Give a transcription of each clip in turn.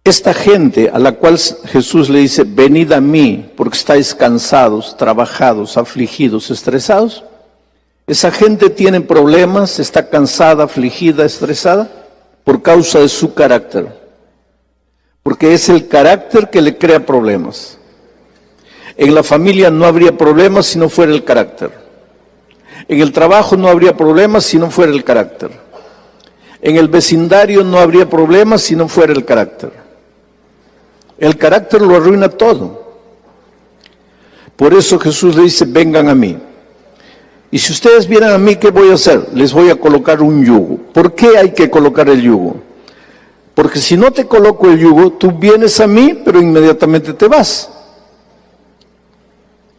Esta gente a la cual Jesús le dice, venid a mí, porque estáis cansados, trabajados, afligidos, estresados. Esa gente tiene problemas, está cansada, afligida, estresada, por causa de su carácter. Porque es el carácter que le crea problemas. En la familia no habría problemas si no fuera el carácter. En el trabajo no habría problemas si no fuera el carácter. En el vecindario no habría problemas si no fuera el carácter. El carácter lo arruina todo. Por eso Jesús le dice, vengan a mí. Y si ustedes vienen a mí, ¿qué voy a hacer? Les voy a colocar un yugo. ¿Por qué hay que colocar el yugo? Porque si no te coloco el yugo, tú vienes a mí, pero inmediatamente te vas.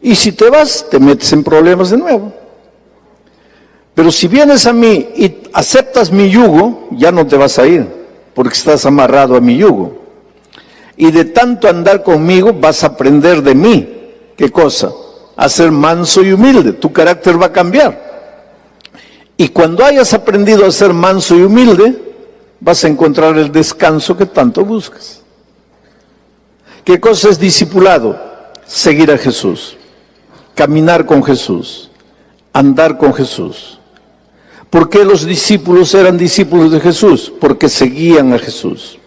Y si te vas, te metes en problemas de nuevo. Pero si vienes a mí y aceptas mi yugo, ya no te vas a ir, porque estás amarrado a mi yugo. Y de tanto andar conmigo vas a aprender de mí. ¿Qué cosa? A ser manso y humilde. Tu carácter va a cambiar. Y cuando hayas aprendido a ser manso y humilde, vas a encontrar el descanso que tanto buscas. ¿Qué cosa es discipulado? Seguir a Jesús. Caminar con Jesús. Andar con Jesús. ¿Por qué los discípulos eran discípulos de Jesús? Porque seguían a Jesús.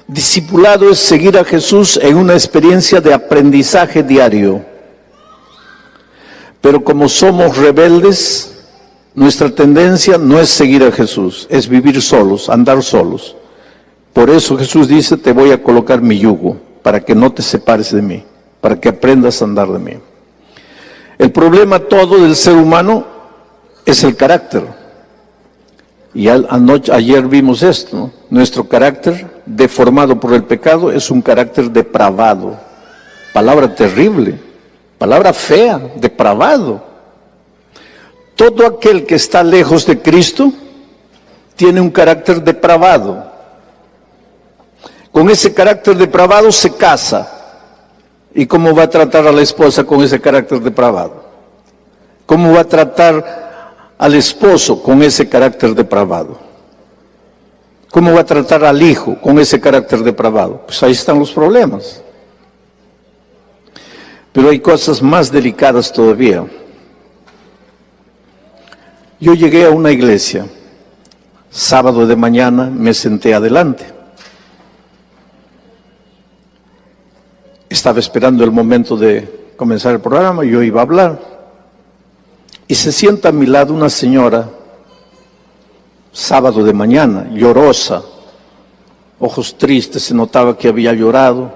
Discipulado es seguir a Jesús en una experiencia de aprendizaje diario. Pero como somos rebeldes, nuestra tendencia no es seguir a Jesús, es vivir solos, andar solos. Por eso Jesús dice, te voy a colocar mi yugo, para que no te separes de mí, para que aprendas a andar de mí. El problema todo del ser humano es el carácter. Y ayer vimos esto, ¿no? Nuestro carácter, deformado por el pecado, es un carácter depravado. Palabra terrible, palabra fea, depravado. Todo aquel que está lejos de Cristo tiene un carácter depravado. Con ese carácter depravado se casa. ¿Y cómo va a tratar a la esposa con ese carácter depravado? ¿Cómo va a tratar al esposo con ese carácter depravado? ¿Cómo va a tratar al hijo con ese carácter depravado? Pues ahí están los problemas. Pero hay cosas más delicadas todavía. Yo llegué a una iglesia, sábado de mañana me senté adelante. Estaba esperando el momento de comenzar el programa, yo iba a hablar. Y se sienta a mi lado una señora, sábado de mañana, llorosa, ojos tristes, se notaba que había llorado.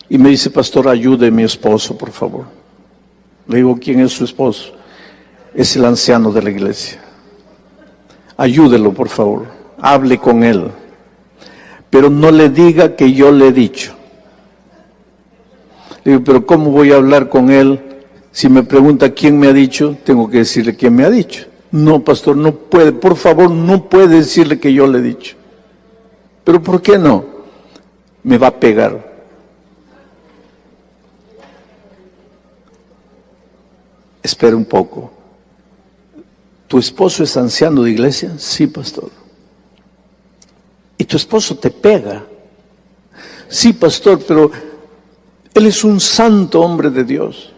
Y me dice, pastor, ayude a mi esposo, por favor. Le digo, ¿quién es su esposo? Es el anciano de la iglesia. Ayúdelo, por favor, hable con él. Pero no le diga que yo le he dicho. Le digo, pero ¿cómo voy a hablar con él? Si me pregunta quién me ha dicho, tengo que decirle quién me ha dicho. No, pastor, no puede, por favor, no puede decirle que yo le he dicho. ¿Pero por qué no? Me va a pegar. Espera un poco. ¿Tu esposo es anciano de iglesia? Sí, pastor. ¿Y tu esposo te pega? Sí, pastor, pero él es un santo hombre de Dios.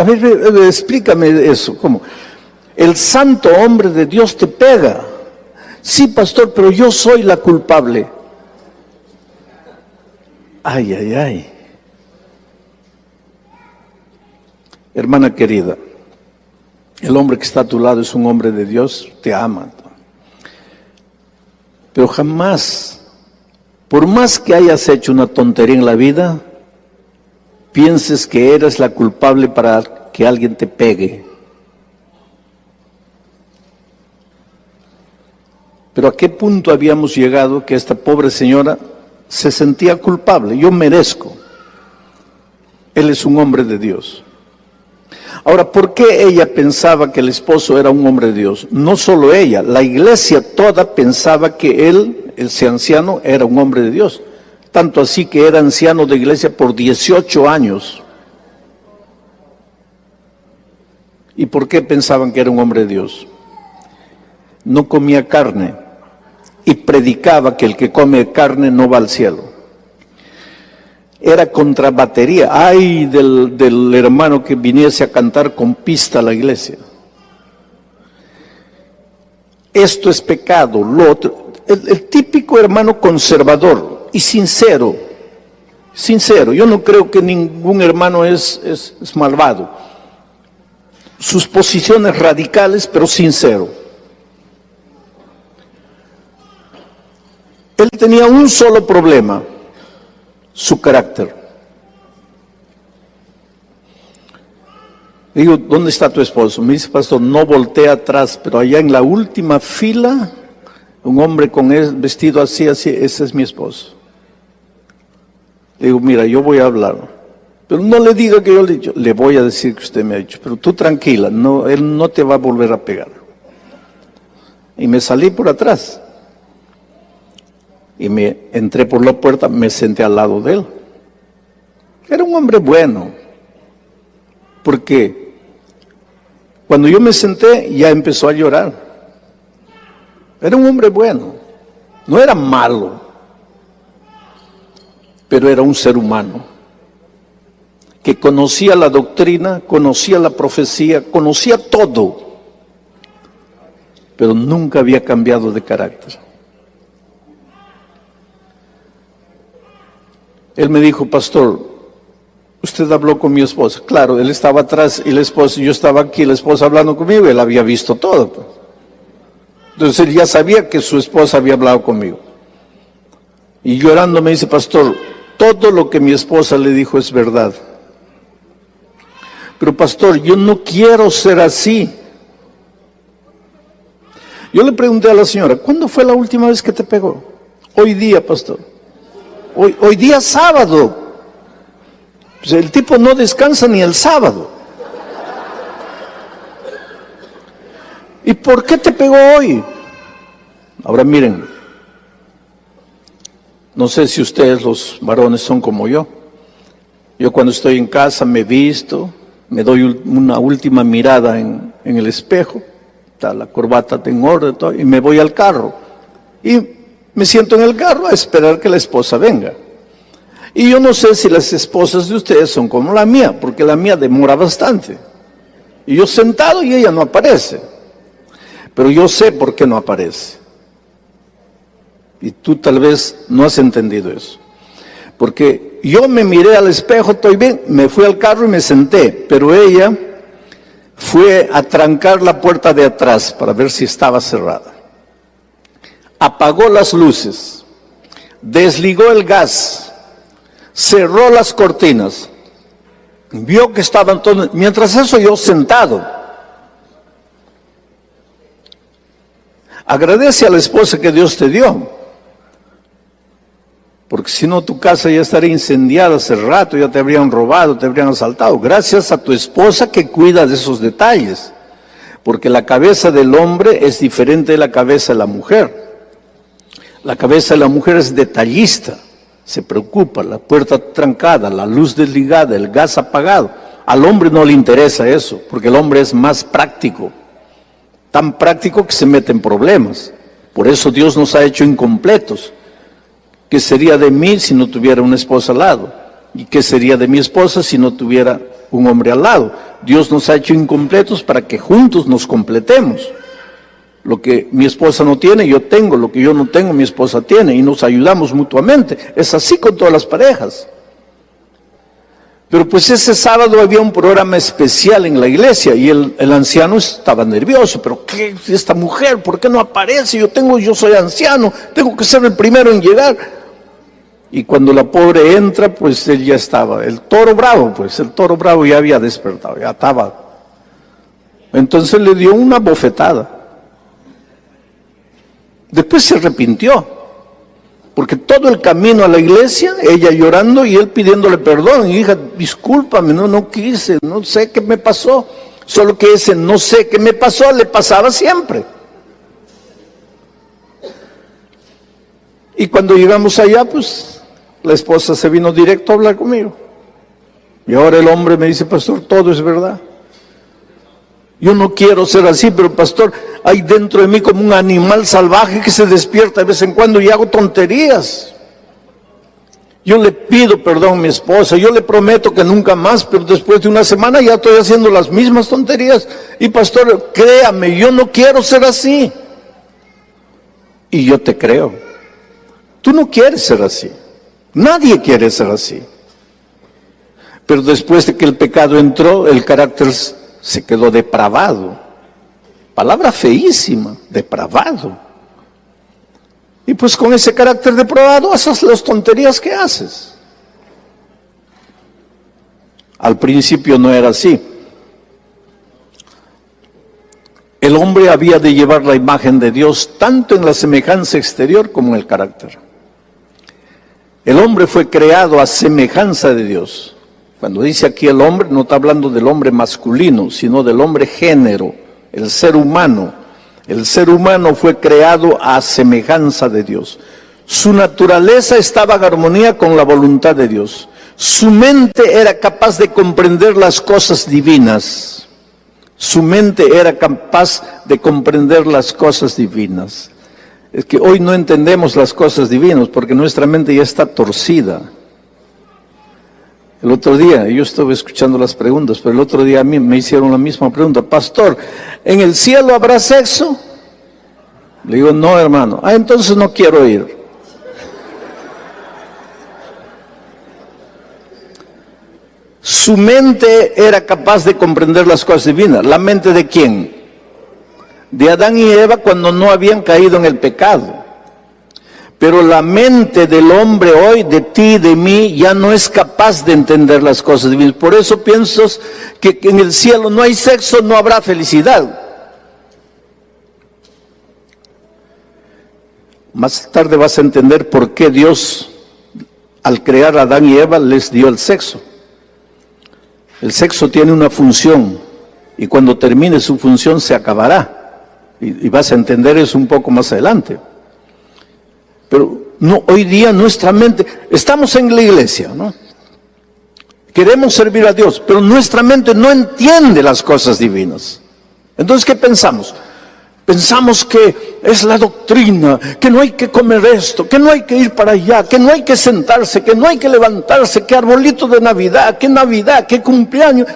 A ver, explícame eso, ¿cómo? El santo hombre de Dios te pega. Sí, pastor, pero yo soy la culpable. Ay, ay, ay. Hermana querida, el hombre que está a tu lado es un hombre de Dios, te ama. Pero jamás, por más que hayas hecho una tontería en la vida, pienses que eres la culpable para que alguien te pegue. Pero ¿a qué punto habíamos llegado que esta pobre señora se sentía culpable? Yo merezco. Él es un hombre de Dios. Ahora, ¿por qué ella pensaba que el esposo era un hombre de Dios? No solo ella, la iglesia toda pensaba que él, ese anciano, era un hombre de Dios. Tanto así que era anciano de iglesia por 18 años. ¿Y por qué pensaban que era un hombre de Dios? no comía carne y predicaba que el que come carne no va al cielo. Era contrabatería. Ay del hermano que viniese a cantar con pista a la iglesia. Esto es pecado, lo otro. El típico hermano conservador y sincero. Sincero, yo no creo que ningún hermano es malvado. Sus posiciones radicales, pero sincero. Él tenía un solo problema, su carácter. Digo, ¿dónde está tu esposo? Me dice, pastor, no voltea atrás, pero allá en la última fila, un hombre con vestido así, ese es mi esposo. Digo, mira, yo voy a hablar, pero no le diga que yo le he dicho, le voy a decir que usted me ha dicho, pero tú tranquila, no, él no te va a volver a pegar. Y me salí por atrás. Y me entré por la puerta, me senté al lado de él. Era un hombre bueno, porque cuando yo me senté ya empezó a llorar. Era un hombre bueno, no era malo, pero era un ser humano, que conocía la doctrina, conocía la profecía, conocía todo, pero nunca había cambiado de carácter. Él me dijo, pastor, usted habló con mi esposa. Claro, él estaba atrás y la esposa, yo estaba aquí, la esposa hablando conmigo, él había visto todo. Pues. Entonces él ya sabía que su esposa había hablado conmigo. Y llorando me dice, pastor, todo lo que mi esposa le dijo es verdad. Pero pastor, yo no quiero ser así. Yo le pregunté a la señora, ¿cuándo fue la última vez que te pegó? Hoy día, pastor. Hoy día sábado. Pues el tipo no descansa ni el sábado. ¿Y por qué te pegó hoy? Ahora miren, no sé si ustedes los varones son como yo. Yo cuando estoy en casa me visto, me doy una última mirada en el espejo, está la corbata en orden todo, y me voy al carro. Y me siento en el carro a esperar que la esposa venga. Y yo no sé si las esposas de ustedes son como la mía, porque la mía demora bastante. Y yo sentado y ella no aparece. Pero yo sé por qué no aparece. Y tú tal vez no has entendido eso. Porque yo me miré al espejo, estoy bien, me fui al carro y me senté. Pero ella fue a trancar la puerta de atrás para ver si estaba cerrada. Apagó las luces, desligó el gas, cerró las cortinas, vio que estaban todos, mientras eso yo sentado. Agradece a la esposa que Dios te dio, porque si no tu casa ya estaría incendiada hace rato, ya te habrían robado, te habrían asaltado. Gracias a tu esposa que cuida de esos detalles, porque la cabeza del hombre es diferente de la cabeza de la mujer. La cabeza de la mujer es detallista, se preocupa, la puerta trancada, la luz desligada, el gas apagado. Al hombre no le interesa eso, porque el hombre es más práctico, tan práctico que se mete en problemas. Por eso Dios nos ha hecho incompletos. ¿Qué sería de mí si no tuviera una esposa al lado? ¿Y qué sería de mi esposa si no tuviera un hombre al lado? Dios nos ha hecho incompletos para que juntos nos completemos. Lo que mi esposa no tiene, yo tengo. Lo que yo no tengo, mi esposa tiene. Y nos ayudamos mutuamente. Es así con todas las parejas. Pero pues ese sábado había un programa especial en la iglesia y el anciano estaba nervioso. ¿Pero qué? Esta mujer, ¿por qué no aparece? Yo soy anciano, tengo que ser el primero en llegar. Y cuando la pobre entra, pues él ya estaba. El toro bravo ya había despertado, ya estaba. Entonces le dio una bofetada. Después se arrepintió, porque todo el camino a la iglesia, ella llorando y él pidiéndole perdón. Y hija, discúlpame, no quise, no sé qué me pasó. Solo que ese no sé qué me pasó le pasaba siempre. Y cuando llegamos allá, pues la esposa se vino directo a hablar conmigo. Y ahora el hombre me dice, pastor, todo es verdad. Yo no quiero ser así, pero pastor, hay dentro de mí como un animal salvaje que se despierta de vez en cuando y hago tonterías. Yo le pido perdón a mi esposa, yo le prometo que nunca más, pero después de una semana ya estoy haciendo las mismas tonterías. Y pastor, créame, yo no quiero ser así. Y yo te creo. Tú no quieres ser así. Nadie quiere ser así. Pero después de que el pecado entró, el carácter se quedó depravado. Palabra feísima, depravado. Y pues con ese carácter depravado haces las tonterías que haces. Al principio no era así. El hombre había de llevar la imagen de Dios tanto en la semejanza exterior como en el carácter. El hombre fue creado a semejanza de Dios. Cuando dice aquí el hombre, no está hablando del hombre masculino, sino del hombre género, el ser humano. El ser humano fue creado a semejanza de Dios. Su naturaleza estaba en armonía con la voluntad de Dios. Su mente era capaz de comprender las cosas divinas. Su mente era capaz de comprender las cosas divinas. Es que hoy no entendemos las cosas divinas porque nuestra mente ya está torcida. El otro día, yo estuve escuchando las preguntas, pero el otro día a mí me hicieron la misma pregunta. Pastor, ¿en el cielo habrá sexo? Le digo, no, hermano. Entonces no quiero ir. Su mente era capaz de comprender las cosas divinas. ¿La mente de quién? De Adán y Eva cuando no habían caído en el pecado. Pero la mente del hombre hoy, de ti, de mí, ya no es capaz de entender las cosas divinas. Por eso pienso que en el cielo no hay sexo, no habrá felicidad. Más tarde vas a entender por qué Dios, al crear a Adán y Eva, les dio el sexo. El sexo tiene una función y cuando termine su función se acabará. Y vas a entender eso un poco más adelante. Pero no, hoy día nuestra mente, estamos en la iglesia, ¿no? Queremos servir a Dios, pero nuestra mente no entiende las cosas divinas. Entonces, ¿qué pensamos? Pensamos que es la doctrina, que no hay que comer esto, que no hay que ir para allá, que no hay que sentarse, que no hay que levantarse, que arbolito de Navidad, que cumpleaños.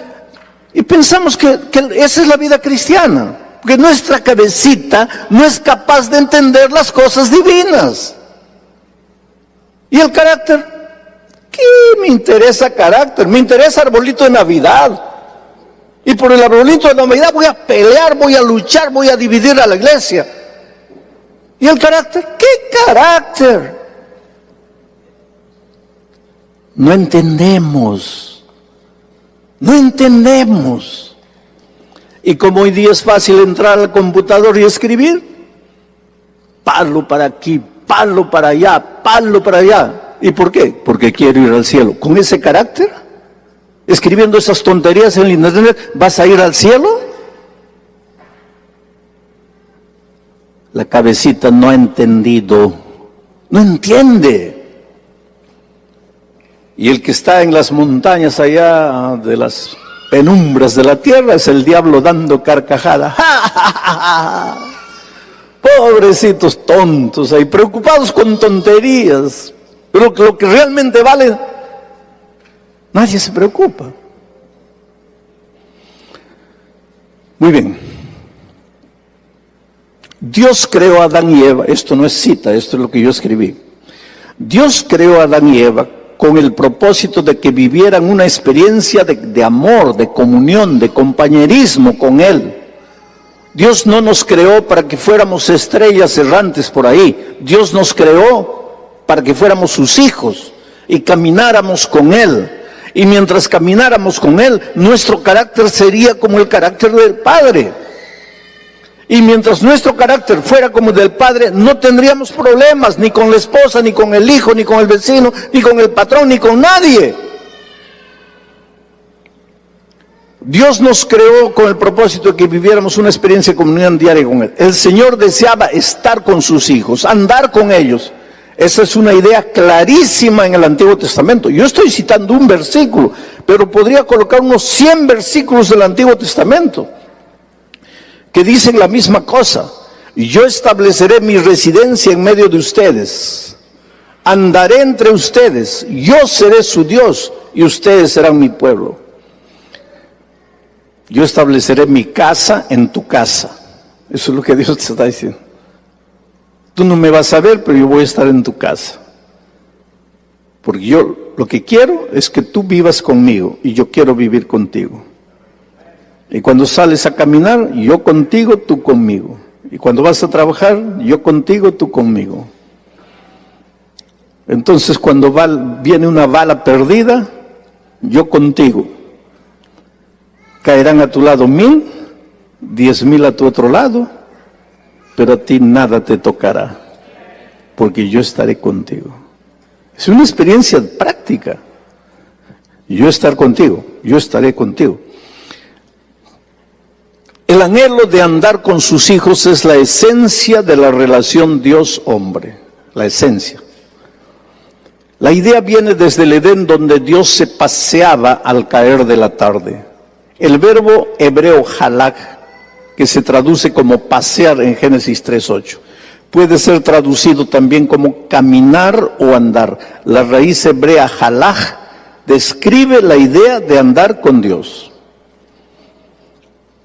Y pensamos que esa es la vida cristiana, porque nuestra cabecita no es capaz de entender las cosas divinas. ¿Y el carácter? ¿Qué me interesa carácter? Me interesa arbolito de Navidad. Y por el arbolito de Navidad voy a pelear, voy a luchar, voy a dividir a la iglesia. ¿Y el carácter? ¿Qué carácter? No entendemos. No entendemos. Y como hoy día es fácil entrar al computador y escribir, palo para aquí, palo para allá, palo para allá. ¿Y por qué? Porque quiero ir al cielo. ¿Con ese carácter? Escribiendo esas tonterías en el internet, ¿vas a ir al cielo? La cabecita no ha entendido, no entiende. Y el que está en las montañas allá de las penumbras de la tierra es el diablo dando carcajada. Pobrecitos tontos ahí, preocupados con tonterías. Pero lo que realmente vale, nadie se preocupa. Muy bien. Dios creó a Adán y Eva, esto no es cita, esto es lo que yo escribí. Dios creó a Adán y Eva con el propósito de que vivieran una experiencia de amor, de comunión, de compañerismo con Él. Dios no nos creó para que fuéramos estrellas errantes por ahí. Dios nos creó para que fuéramos sus hijos y camináramos con Él. Y mientras camináramos con Él, nuestro carácter sería como el carácter del Padre. Y mientras nuestro carácter fuera como el del Padre, no tendríamos problemas ni con la esposa, ni con el hijo, ni con el vecino, ni con el patrón, ni con nadie. Dios nos creó con el propósito de que viviéramos una experiencia de comunión diaria con Él. El Señor deseaba estar con sus hijos, andar con ellos. Esa es una idea clarísima en el Antiguo Testamento. Yo estoy citando un versículo, pero podría colocar unos 100 versículos del Antiguo Testamento. que dicen la misma cosa. Yo estableceré mi residencia en medio de ustedes. Andaré entre ustedes. Yo seré su Dios y ustedes serán mi pueblo. Yo estableceré mi casa en tu casa. Eso es lo que Dios te está diciendo. Tú no me vas a ver, pero yo voy a estar en tu casa. Porque yo lo que quiero es que tú vivas conmigo y yo quiero vivir contigo. Y cuando sales a caminar, yo contigo, tú conmigo. Y cuando vas a trabajar, yo contigo, tú conmigo. Entonces cuando viene una bala perdida, yo contigo. Caerán a tu lado 1000, 10,000 a tu otro lado, pero a ti nada te tocará, porque yo estaré contigo. Es una experiencia práctica. Yo estar contigo, yo estaré contigo. El anhelo de andar con sus hijos es la esencia de la relación Dios-hombre, la esencia. La idea viene desde el Edén, donde Dios se paseaba al caer de la tarde. El verbo hebreo halak, que se traduce como pasear en Génesis 3:8, puede ser traducido también como caminar o andar. La raíz hebrea halak describe la idea de andar con Dios.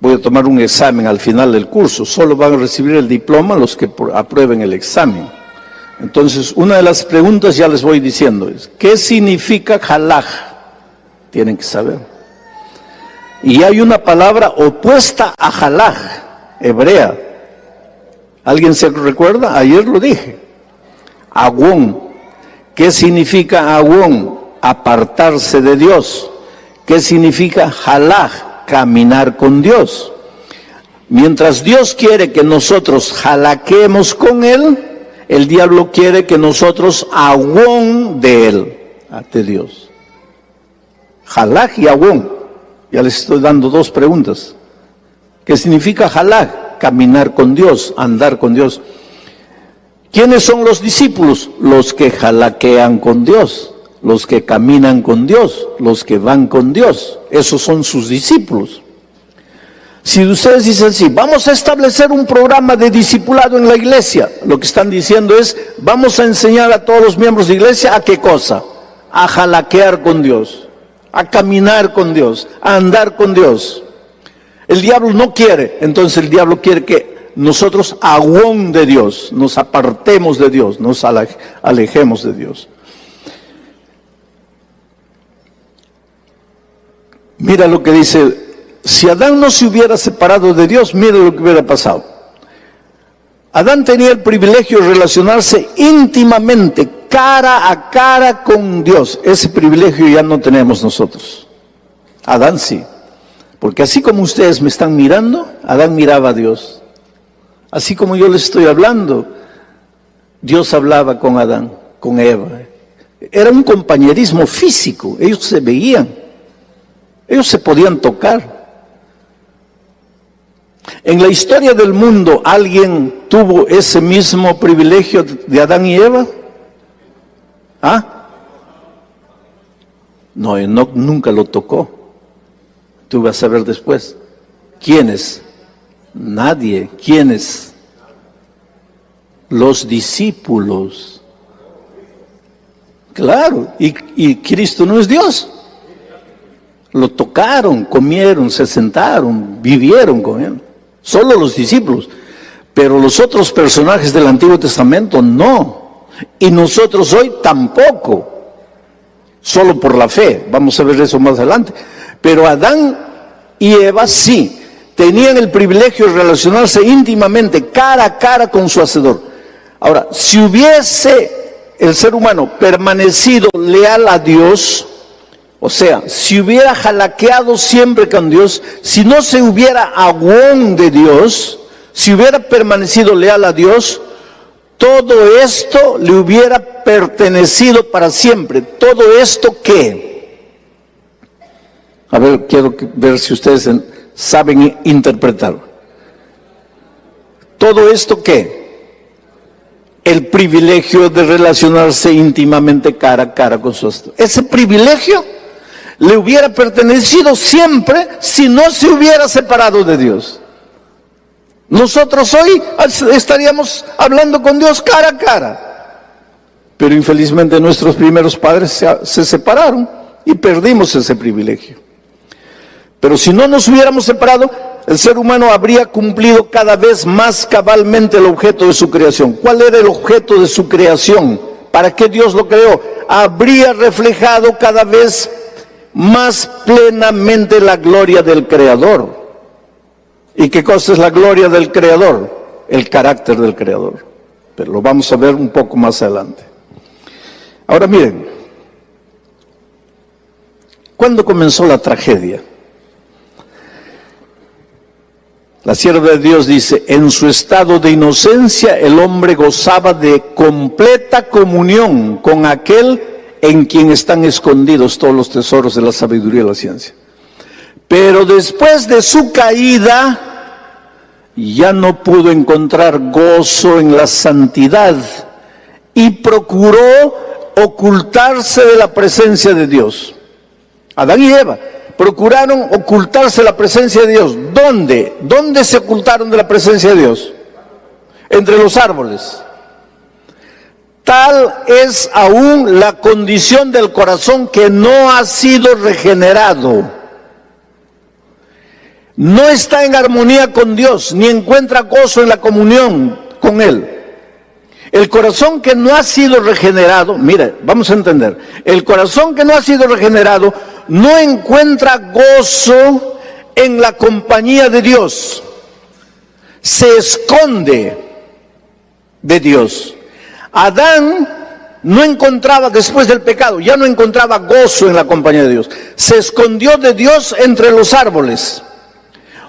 Voy a tomar un examen al final del curso. Solo van a recibir el diploma los que aprueben el examen. Entonces, una de las preguntas ya les voy diciendo es, ¿qué significa halak? Tienen que saber. Y hay una palabra opuesta a halak, hebrea. ¿Alguien se recuerda? Ayer lo dije. Agón. ¿Qué significa agón? Apartarse de Dios. ¿Qué significa halak? Caminar con Dios. Mientras Dios quiere que nosotros halaquemos con Él, el diablo quiere que nosotros agón de Él, de Dios. Halak y agón. Ya les estoy dando dos preguntas. ¿Qué significa halak? Caminar con Dios, andar con Dios. ¿Quiénes son los discípulos? Los que halaquean con Dios, los que caminan con Dios, los que van con Dios. Esos son sus discípulos. Si ustedes dicen sí, vamos a establecer un programa de discipulado en la iglesia, lo que están diciendo es, vamos a enseñar a todos los miembros de la iglesia a qué cosa, a halaquear con Dios, a caminar con Dios, a andar con Dios. El diablo no quiere, entonces el diablo quiere que nosotros agón de Dios, nos apartemos de Dios, nos alejemos de Dios. Mira lo que dice, si Adán no se hubiera separado de Dios, mira lo que hubiera pasado. Adán tenía el privilegio de relacionarse íntimamente, cara a cara con Dios. Ese privilegio ya no tenemos nosotros. Adán sí. Porque así como ustedes me están mirando, Adán miraba a Dios. Así como yo les estoy hablando, Dios hablaba con Adán, con Eva. Era un compañerismo físico, ellos se veían, ellos se podían tocar. En la historia del mundo, ¿alguien tuvo ese mismo privilegio de Adán y Eva? ¿Ah? No, Enoc nunca lo tocó. Tú vas a ver después. ¿Quiénes? Nadie. ¿Quiénes? Los discípulos. Claro, y Cristo no es Dios. Lo tocaron, comieron, se sentaron, vivieron con Él. Solo los discípulos. Pero los otros personajes del Antiguo Testamento no. Y nosotros hoy tampoco. Solo por la fe. Vamos a ver eso más adelante. Pero Adán y Eva sí. Tenían el privilegio de relacionarse íntimamente, cara a cara con su Hacedor. Ahora, si hubiese el ser humano permanecido leal a Dios, o sea, si hubiera halaqueado siempre con Dios, si no se hubiera agón de Dios, si hubiera permanecido leal a Dios, todo esto le hubiera pertenecido para siempre. ¿Todo esto qué? A ver, quiero ver si ustedes saben interpretar. ¿Todo esto qué? El privilegio de relacionarse íntimamente cara a cara con su Hacedor. Ese privilegio le hubiera pertenecido siempre si no se hubiera separado de Dios. Nosotros hoy estaríamos hablando con Dios cara a cara. Pero infelizmente nuestros primeros padres se separaron y perdimos ese privilegio. Pero si no nos hubiéramos separado, el ser humano habría cumplido cada vez más cabalmente el objeto de su creación. ¿Cuál era el objeto de su creación? ¿Para qué Dios lo creó? Habría reflejado cada vez más plenamente la gloria del Creador. ¿Y qué cosa es la gloria del Creador? El carácter del Creador. Pero lo vamos a ver un poco más adelante. Ahora miren, ¿cuándo comenzó la tragedia? La sierva de Dios dice, en su estado de inocencia el hombre gozaba de completa comunión con aquel en quien están escondidos todos los tesoros de la sabiduría y la ciencia. Pero después de su caída, ya no pudo encontrar gozo en la santidad y procuró ocultarse de la presencia de Dios. Adán y Eva procuraron ocultarse de la presencia de Dios. ¿Dónde? ¿Dónde se ocultaron de la presencia de Dios? Entre los árboles. Tal es aún la condición del corazón que no ha sido regenerado. No está en armonía con Dios, ni encuentra gozo en la comunión con Él. El corazón que no ha sido regenerado, mire, vamos a entender, el corazón que no ha sido regenerado no encuentra gozo en la compañía de Dios. Se esconde de Dios. Adán no encontraba, después del pecado, ya no encontraba gozo en la compañía de Dios. Se escondió de Dios entre los árboles.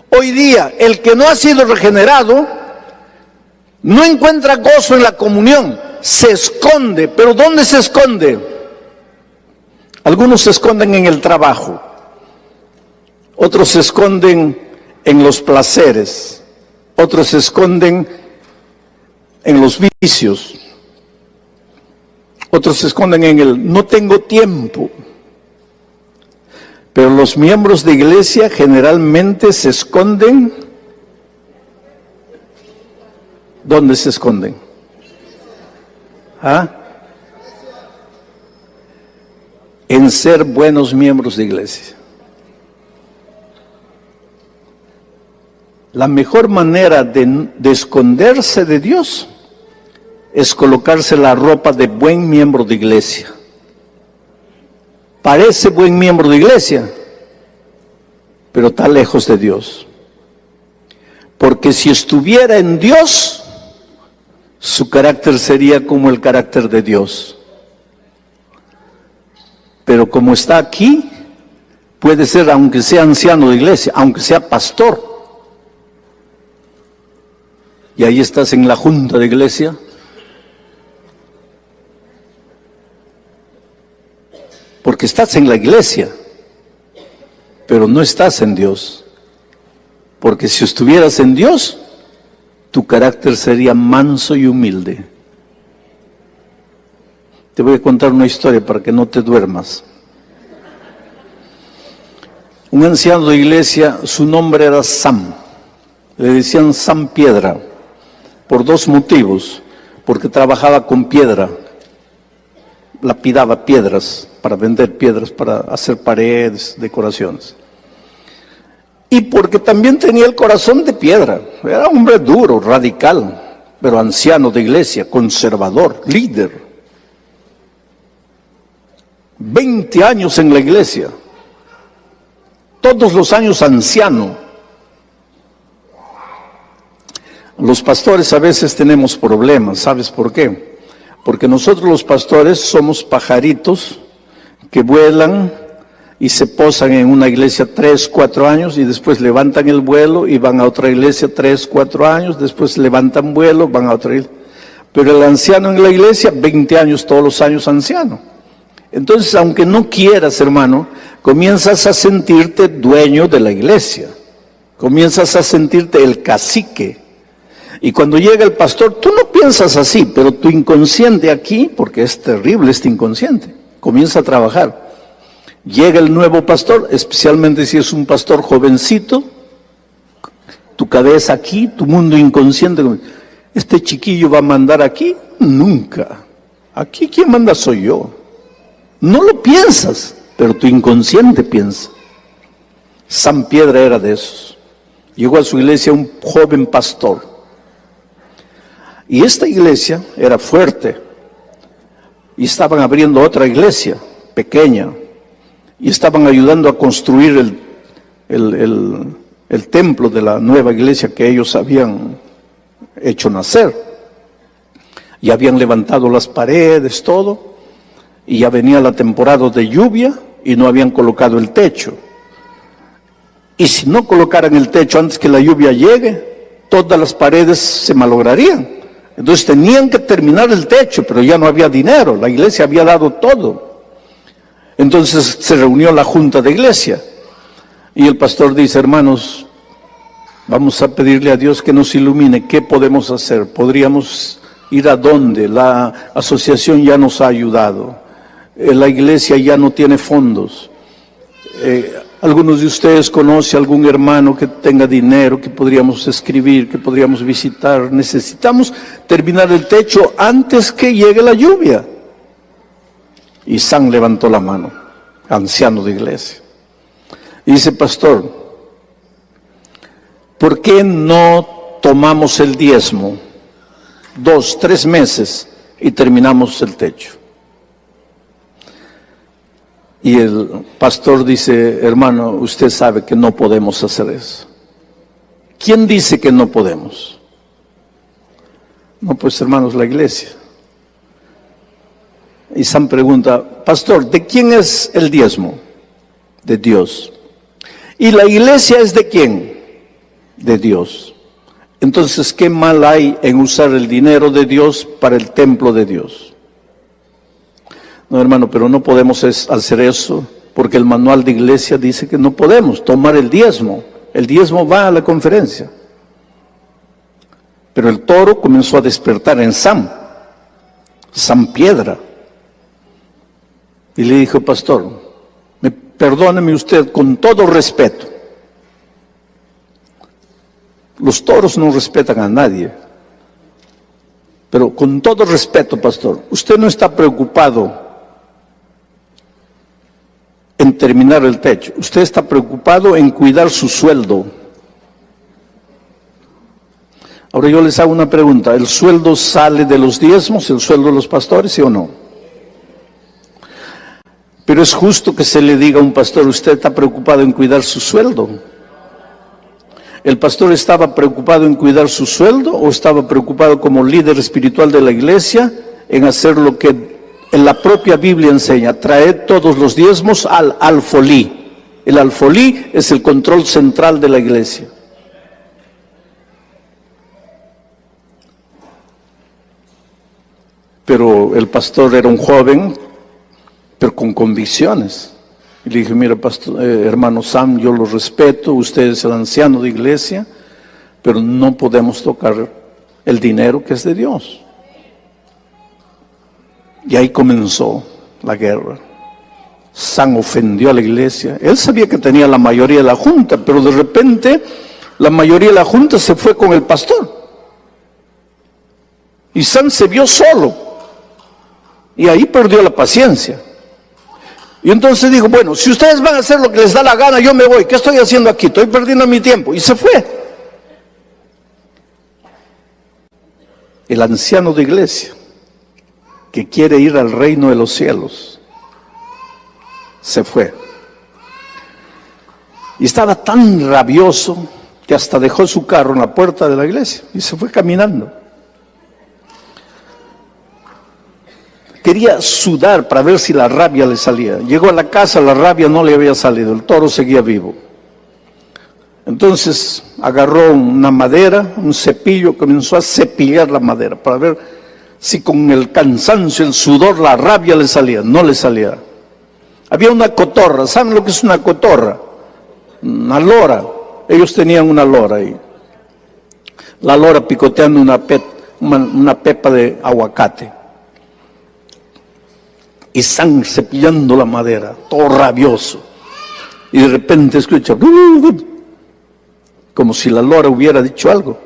Hoy día, el que no ha sido regenerado no encuentra gozo en la comunión, se esconde. ¿Pero dónde se esconde? Algunos se esconden en el trabajo, otros se esconden en los placeres, otros se esconden en los vicios, otros se esconden en el no tengo tiempo. Pero los miembros de iglesia generalmente se esconden. ¿Dónde se esconden? ¿Ah? En ser buenos miembros de iglesia. La mejor manera de esconderse de Dios es colocarse la ropa de buen miembro de iglesia. Parece buen miembro de iglesia, pero está lejos de Dios. Porque si estuviera en Dios, su carácter sería como el carácter de Dios. Pero como está aquí, puede ser, aunque sea anciano de iglesia, aunque sea pastor, y ahí estás en la junta de iglesia, porque estás en la iglesia, pero no estás en Dios. Porque si estuvieras en Dios, tu carácter sería manso y humilde. Te voy a contar una historia para que no te duermas. Un anciano de iglesia, su nombre era Sam. Le decían Sam Piedra, por dos motivos. Porque trabajaba con piedra, lapidaba piedras, para vender piedras, para hacer paredes, decoraciones. Y porque también tenía el corazón de piedra. Era un hombre duro, radical, pero anciano de iglesia, conservador, líder. 20 años en la iglesia. Todos los años anciano. Los pastores a veces tenemos problemas, ¿sabes por qué? Porque nosotros los pastores somos pajaritos que vuelan y se posan en una iglesia 3, 4 años y después levantan el vuelo y van a otra iglesia 3, 4 años, después levantan vuelo, van a otra iglesia. Pero el anciano en la iglesia, 20 años, todos los años anciano. Entonces, aunque no quieras, hermano, comienzas a sentirte dueño de la iglesia. Comienzas a sentirte el cacique. Y cuando llega el pastor, tú no piensas así, pero tu inconsciente aquí, porque es terrible este inconsciente, comienza a trabajar. Llega el nuevo pastor, especialmente si es un pastor jovencito, tu cabeza aquí, tu mundo inconsciente. ¿Este chiquillo va a mandar aquí? Nunca. Aquí quien manda soy yo. No lo piensas, pero tu inconsciente piensa. San Piedra era de esos. Llegó a su iglesia un joven pastor. Y esta iglesia era fuerte. Y estaban abriendo otra iglesia pequeña. Y estaban ayudando a construir el templo de la nueva iglesia que ellos habían hecho nacer. Y habían levantado las paredes, todo. Y ya venía la temporada de lluvia y no habían colocado el techo. Y si no colocaran el techo antes que la lluvia llegue, todas las paredes se malograrían. Entonces tenían que terminar el techo, pero ya no había dinero, la iglesia había dado todo. Entonces se reunió la junta de iglesia y el pastor dice: hermanos, vamos a pedirle a Dios que nos ilumine, ¿qué podemos hacer? ¿Podríamos ir a dónde? La asociación ya nos ha ayudado, la iglesia ya no tiene fondos. Algunos de ustedes conocen algún hermano que tenga dinero, que podríamos escribir, que podríamos visitar. Necesitamos terminar el techo antes que llegue la lluvia. Y San levantó la mano, anciano de iglesia. Y dice: pastor, ¿por qué no tomamos el diezmo 2, 3 meses y terminamos el techo? Y el pastor dice: hermano, usted sabe que no podemos hacer eso. ¿Quién dice que no podemos? No, pues hermanos, la iglesia. Y San pregunta: pastor, ¿de quién es el diezmo? De Dios. ¿Y la iglesia es de quién? De Dios. Entonces, ¿qué mal hay en usar el dinero de Dios para el templo de Dios? No, hermano, pero no podemos hacer eso, porque el manual de iglesia dice que no podemos tomar el diezmo. El diezmo va a la conferencia. Pero el toro comenzó a despertar en San Piedra. Y le dijo: pastor, perdóneme usted con todo respeto. Los toros no respetan a nadie. Pero con todo respeto, pastor, usted no está preocupado en terminar el techo. Usted está preocupado en cuidar su sueldo. Ahora yo les hago una pregunta: ¿el sueldo sale de los diezmos, el sueldo de los pastores, sí o no? Pero es justo que se le diga a un pastor: usted está preocupado en cuidar su sueldo. ¿El pastor estaba preocupado en cuidar su sueldo o estaba preocupado como líder espiritual de la iglesia en hacer lo que en la propia Biblia enseña: traer todos los diezmos al alfolí? El alfolí es el control central de la iglesia. Pero el pastor era un joven, pero con convicciones. Y le dije: mira, pastor, hermano Sam, yo lo respeto, usted es el anciano de iglesia, pero no podemos tocar el dinero que es de Dios. Y ahí comenzó la guerra. San ofendió a la iglesia. Él sabía que tenía la mayoría de la junta, pero de repente la mayoría de la junta se fue con el pastor. Y San se vio solo. Y ahí perdió la paciencia. Y entonces dijo: bueno, si ustedes van a hacer lo que les da la gana, yo me voy. ¿Qué estoy haciendo aquí? Estoy perdiendo mi tiempo. Y se fue. El anciano de iglesia, que quiere ir al reino de los cielos, se fue. Y estaba tan rabioso que hasta dejó su carro en la puerta de la iglesia y se fue caminando. Quería sudar para ver si la rabia le salía. Llegó a la casa, la rabia no le había salido, el toro seguía vivo. Entonces agarró una madera, un cepillo, comenzó a cepillar la madera para ver si con el cansancio, el sudor, la rabia le salía. No le salía. Había una cotorra. ¿Saben lo que es una cotorra? Una lora. Ellos tenían una lora ahí. La lora picoteando una pepa de aguacate. Y San cepillando la madera, todo rabioso. Y de repente escucha, como si la lora hubiera dicho algo.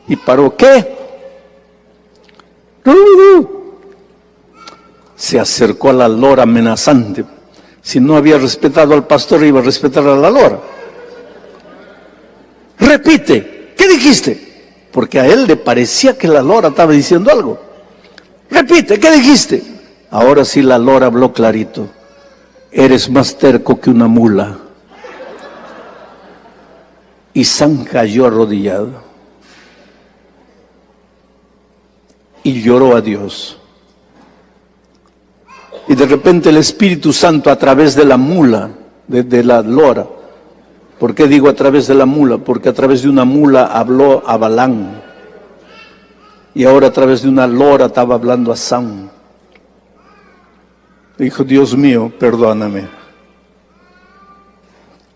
¿Y paró qué? Se acercó a la lora amenazante. Si no había respetado al pastor, iba a respetar a la lora. Repite, ¿qué dijiste? Porque a él le parecía que la lora estaba diciendo algo. Repite, ¿qué dijiste? Ahora sí la lora habló clarito. Eres más terco que una mula. Y San cayó arrodillado. Y lloró a Dios. Y de repente el Espíritu Santo a través de la mula, de la lora. ¿Por qué digo a través de la mula? Porque a través de una mula habló a Balán. Y ahora a través de una lora estaba hablando a San. Dijo, Dios mío, perdóname.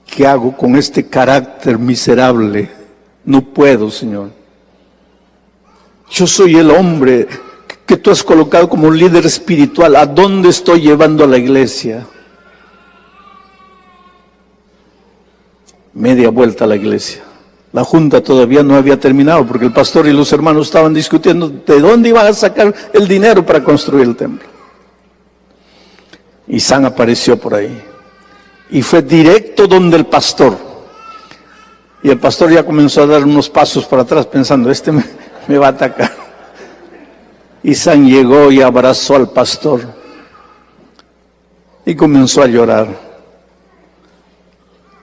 ¿Qué hago con este carácter miserable? No puedo, Señor. Yo soy el hombre que tú has colocado como líder espiritual. ¿A dónde estoy llevando a la iglesia? Media vuelta a la iglesia. La junta todavía no había terminado porque el pastor y los hermanos estaban discutiendo de dónde iban a sacar el dinero para construir el templo. Y San apareció por ahí. Y fue directo donde el pastor. Y el pastor ya comenzó a dar unos pasos para atrás pensando, este me va a atacar. Y San llegó y abrazó al pastor. Y comenzó a llorar.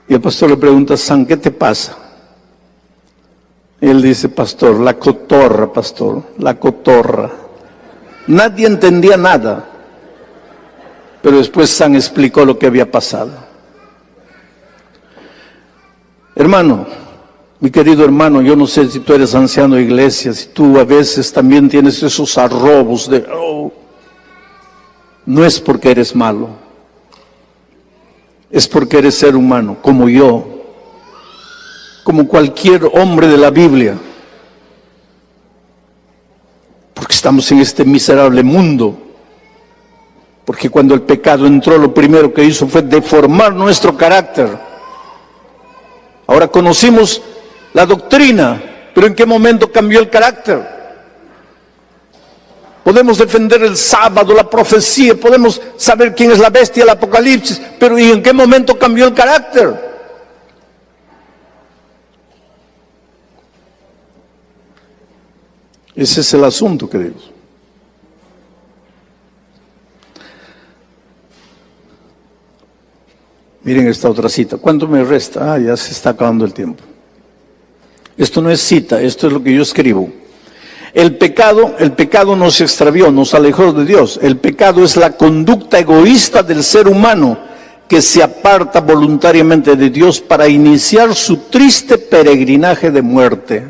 Y el pastor le pregunta, San, ¿qué te pasa? Y él dice, pastor, la cotorra. Nadie entendía nada. Pero después San explicó lo que había pasado. Hermano, mi querido hermano, yo no sé si tú eres anciano de iglesia, si tú a veces también tienes esos arrobos de, no es porque eres malo, es porque eres ser humano, como yo, como cualquier hombre de la Biblia, porque estamos en este miserable mundo. Porque cuando el pecado entró, lo primero que hizo fue deformar nuestro carácter. Ahora conocimos la doctrina, pero ¿en qué momento cambió el carácter? Podemos defender el sábado, la profecía, podemos saber quién es la bestia, el apocalipsis, pero ¿y en qué momento cambió el carácter? Ese es el asunto, queridos. Miren esta otra cita. ¿Cuánto me resta? Ya se está acabando el tiempo. Esto no es cita, esto es lo que yo escribo. El pecado nos extravió, nos alejó de Dios. El pecado es la conducta egoísta del ser humano que se aparta voluntariamente de Dios para iniciar su triste peregrinaje de muerte.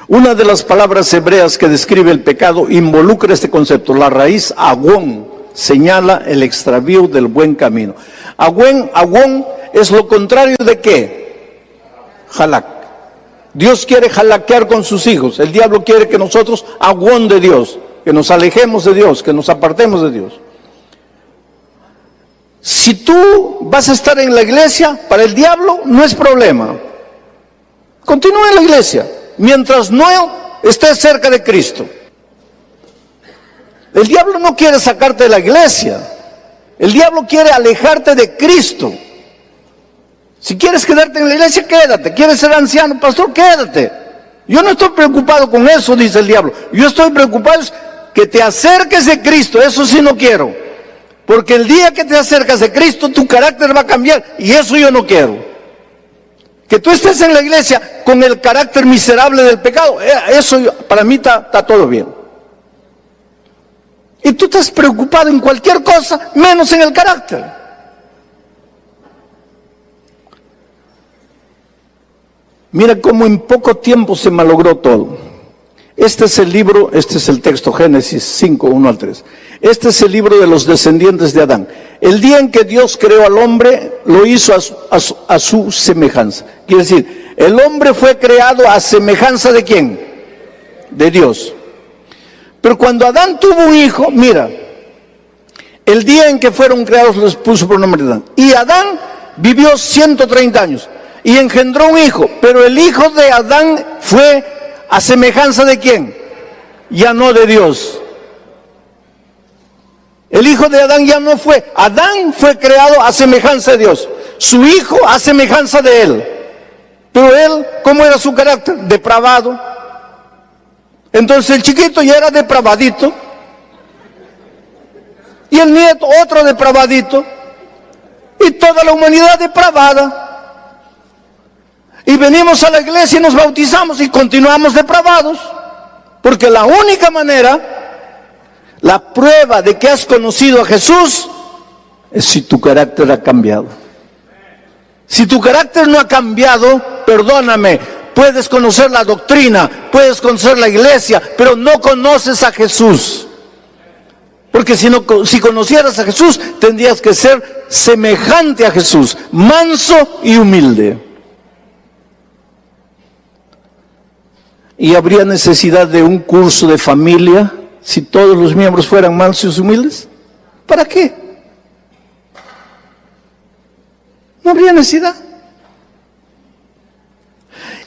Una de las palabras hebreas que describe el pecado involucra este concepto. La raíz agón señala el extravío del buen camino. Agón es lo contrario de ¿qué? Halak. Dios quiere jalaquear con sus hijos. El diablo quiere que nosotros agón de Dios, que nos alejemos de Dios, que nos apartemos de Dios. Si tú vas a estar en la iglesia, para el diablo no es problema. Continúa en la iglesia, mientras no estés cerca de Cristo. El diablo no quiere sacarte de la iglesia. El diablo quiere alejarte de Cristo. Si quieres quedarte en la iglesia, quédate. ¿Quieres ser anciano, pastor? Quédate. Yo no estoy preocupado con eso, dice el diablo. Yo estoy preocupado que te acerques de Cristo. Eso sí no quiero. Porque el día que te acercas de Cristo, tu carácter va a cambiar. Y eso yo no quiero. Que tú estés en la iglesia con el carácter miserable del pecado. Eso para mí está todo bien. Y tú estás preocupado en cualquier cosa, menos en el carácter. Mira cómo en poco tiempo se malogró todo. Este es el libro, este es el texto, Génesis 5, 1 al 3. Este es el libro de los descendientes de Adán. El día en que Dios creó al hombre, lo hizo a su semejanza. Quiere decir, el hombre fue creado a semejanza ¿de quién? De Dios. Pero cuando Adán tuvo un hijo, mira, el día en que fueron creados les puso por nombre Adán. Y Adán vivió 130 años. y engendró un hijo. Pero el hijo de Adán fue a semejanza ¿de quién? Ya no de Dios. El hijo de Adán ya no fue. Adán fue creado a semejanza de Dios. Su hijo a semejanza de él. Pero él, ¿cómo era su carácter? Depravado. Entonces el chiquito ya era depravadito. Y el nieto, otro depravadito. Y toda la humanidad depravada. Y venimos a la iglesia y nos bautizamos y continuamos depravados. Porque la única manera, la prueba de que has conocido a Jesús, es si tu carácter ha cambiado. Si tu carácter no ha cambiado, perdóname, puedes conocer la doctrina, puedes conocer la iglesia, pero no conoces a Jesús. Porque si conocieras a Jesús, tendrías que ser semejante a Jesús, manso y humilde. ¿Y habría necesidad de un curso de familia si todos los miembros fueran mansos y humildes? ¿Para qué? No habría necesidad.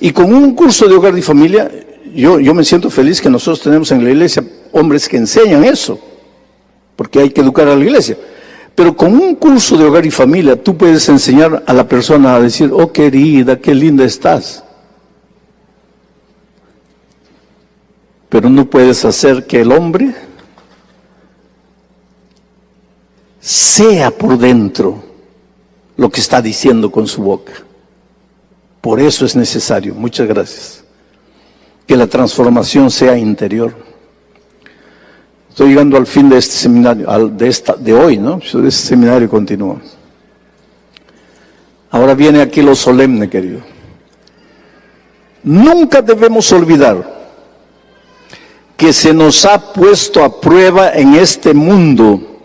Y con un curso de hogar y familia, yo me siento feliz que nosotros tenemos en la iglesia hombres que enseñan eso, porque hay que educar a la iglesia. Pero con un curso de hogar y familia, tú puedes enseñar a la persona a decir, oh querida, qué linda estás. Pero no puedes hacer que el hombre sea por dentro lo que está diciendo con su boca. Por eso es necesario, muchas gracias, que la transformación sea interior. Estoy llegando al fin de este seminario, de hoy, ¿no? Este seminario continúa. Ahora viene aquí lo solemne, querido. Nunca debemos olvidar que se nos ha puesto a prueba en este mundo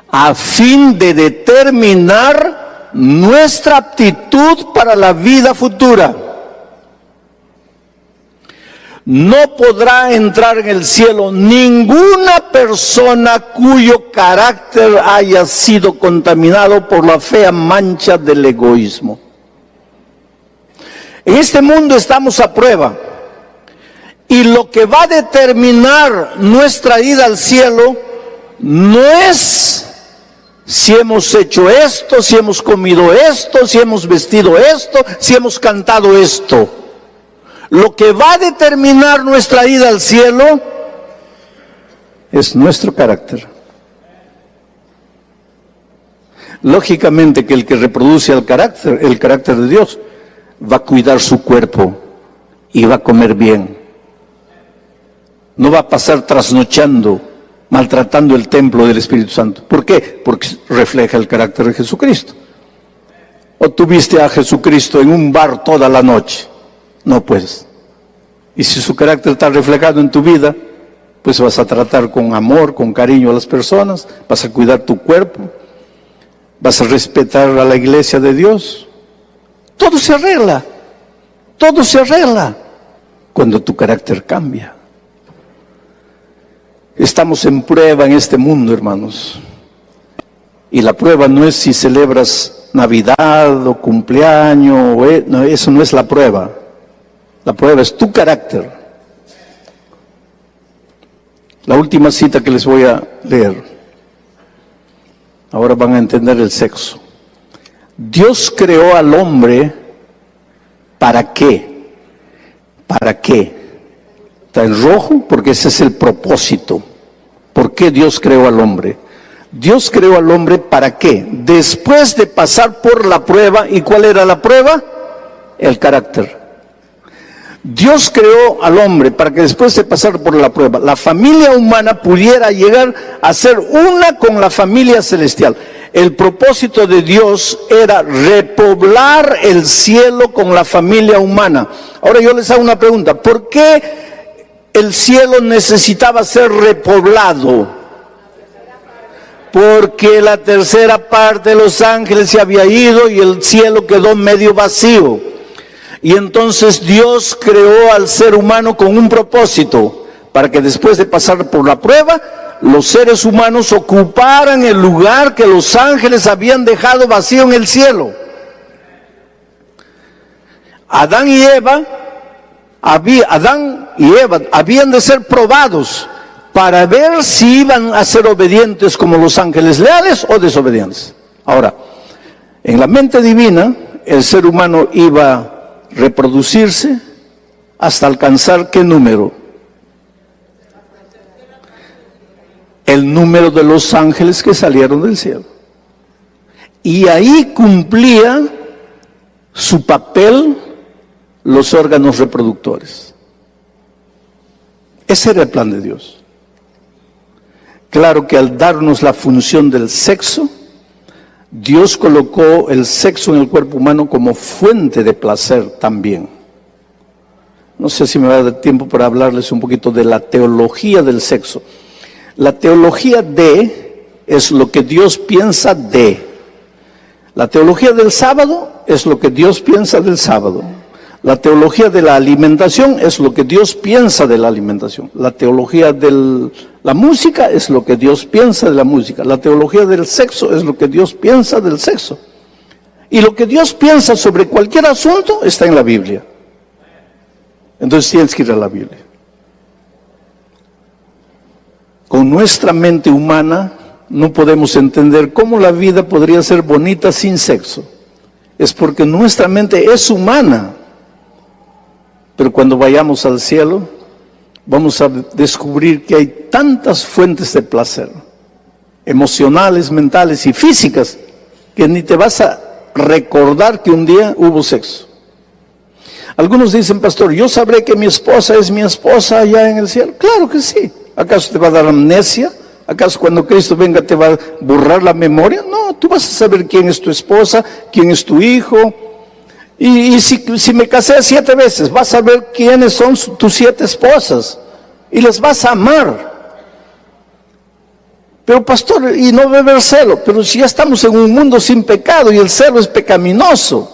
a fin de determinar nuestra aptitud para la vida futura. No podrá entrar en el cielo ninguna persona cuyo carácter haya sido contaminado por la fea mancha del egoísmo. En este mundo estamos a prueba. Y lo que va a determinar nuestra ida al cielo no es si hemos hecho esto, si hemos comido esto, si hemos vestido esto, si hemos cantado esto. Lo que va a determinar nuestra ida al cielo es nuestro carácter. Lógicamente que el que reproduce el carácter de Dios, va a cuidar su cuerpo y va a comer bien. No va a pasar trasnochando, maltratando el templo del Espíritu Santo. ¿Por qué? Porque refleja el carácter de Jesucristo. ¿O tuviste a Jesucristo en un bar toda la noche? No, pues. Y si su carácter está reflejado en tu vida, pues vas a tratar con amor, con cariño a las personas, vas a cuidar tu cuerpo, vas a respetar a la iglesia de Dios. Todo se arregla cuando tu carácter cambia. Estamos en prueba en este mundo, hermanos. Y la prueba no es si celebras Navidad o cumpleaños, no, eso no es la prueba. La prueba es tu carácter. La última cita que les voy a leer. Ahora van a entender el sexo. Dios creó al hombre, ¿para qué? ¿Para qué? Está en rojo porque ese es el propósito. ¿Por qué Dios creó al hombre? Dios creó al hombre ¿para qué? Después de pasar por la prueba. ¿Y cuál era la prueba? El carácter. Dios creó al hombre para que después de pasar por la prueba, la familia humana pudiera llegar a ser una con la familia celestial. El propósito de Dios era repoblar el cielo con la familia humana. Ahora yo les hago una pregunta. ¿Por qué el cielo necesitaba ser repoblado? Porque la tercera parte de los ángeles se había ido y el cielo quedó medio vacío. Y entonces Dios creó al ser humano con un propósito, para que después de pasar por la prueba, los seres humanos ocuparan el lugar que los ángeles habían dejado vacío en el cielo. Adán y Eva habían de ser probados para ver si iban a ser obedientes como los ángeles leales o desobedientes. Ahora, en la mente divina, el ser humano iba a reproducirse hasta alcanzar ¿qué número? El número de los ángeles que salieron del cielo. Y ahí cumplía su papel los órganos reproductores. Ese era el plan de Dios. Claro que al darnos la función del sexo, Dios colocó el sexo en el cuerpo humano como fuente de placer también. No sé si me va a dar tiempo para hablarles un poquito de la teología del sexo. La teología de es lo que Dios piensa de. La teología del sábado es lo que Dios piensa del sábado. La teología de la alimentación es lo que Dios piensa de la alimentación. La teología de la música es lo que Dios piensa de la música. La teología del sexo es lo que Dios piensa del sexo. Y lo que Dios piensa sobre cualquier asunto está en la Biblia. Entonces tienes que ir a la Biblia. Con nuestra mente humana no podemos entender cómo la vida podría ser bonita sin sexo. Es porque nuestra mente es humana. Pero cuando vayamos al cielo, vamos a descubrir que hay tantas fuentes de placer, emocionales, mentales y físicas, que ni te vas a recordar que un día hubo sexo. Algunos dicen, pastor, ¿yo sabré que mi esposa es mi esposa allá en el cielo? Claro que sí. ¿Acaso te va a dar amnesia? ¿Acaso cuando Cristo venga te va a borrar la memoria? No, tú vas a saber quién es tu esposa, quién es tu hijo. Y si me casé 7 veces, vas a ver quiénes son tus 7 esposas. Y les vas a amar. Pero pastor, y no va a haber celo. Pero si ya estamos en un mundo sin pecado y el celo es pecaminoso,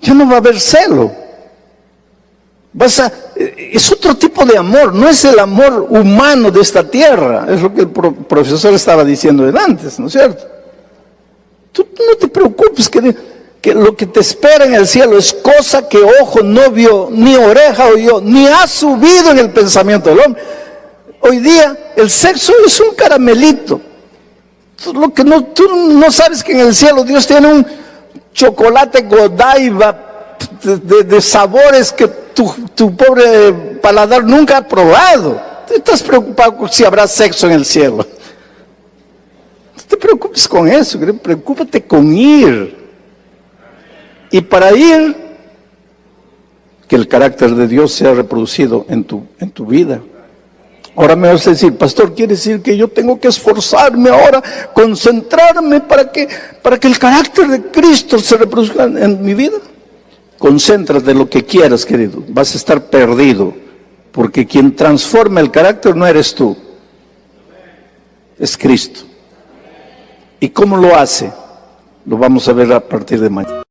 ya no va a haber celo. Es otro tipo de amor, no es el amor humano de esta tierra. Es lo que el profesor estaba diciendo antes, ¿no es cierto? Tú no te preocupes que lo que te espera en el cielo es cosa que ojo no vio, ni oreja oyó, ni ha subido en el pensamiento del hombre. Hoy día el sexo es un caramelito. Tú no sabes que en el cielo Dios tiene un chocolate Godiva de sabores que tu pobre paladar nunca ha probado. Tú estás preocupado si habrá sexo en el cielo. No te preocupes con eso, preocúpate con ir. Y para ir, que el carácter de Dios sea reproducido en tu vida. Ahora me vas a decir, pastor, ¿quiere decir que yo tengo que esforzarme ahora, concentrarme para que el carácter de Cristo se reproduzca en mi vida? Concéntrate en lo que quieras, querido. Vas a estar perdido, porque quien transforma el carácter no eres tú, es Cristo. ¿Y cómo lo hace? Lo vamos a ver a partir de mañana.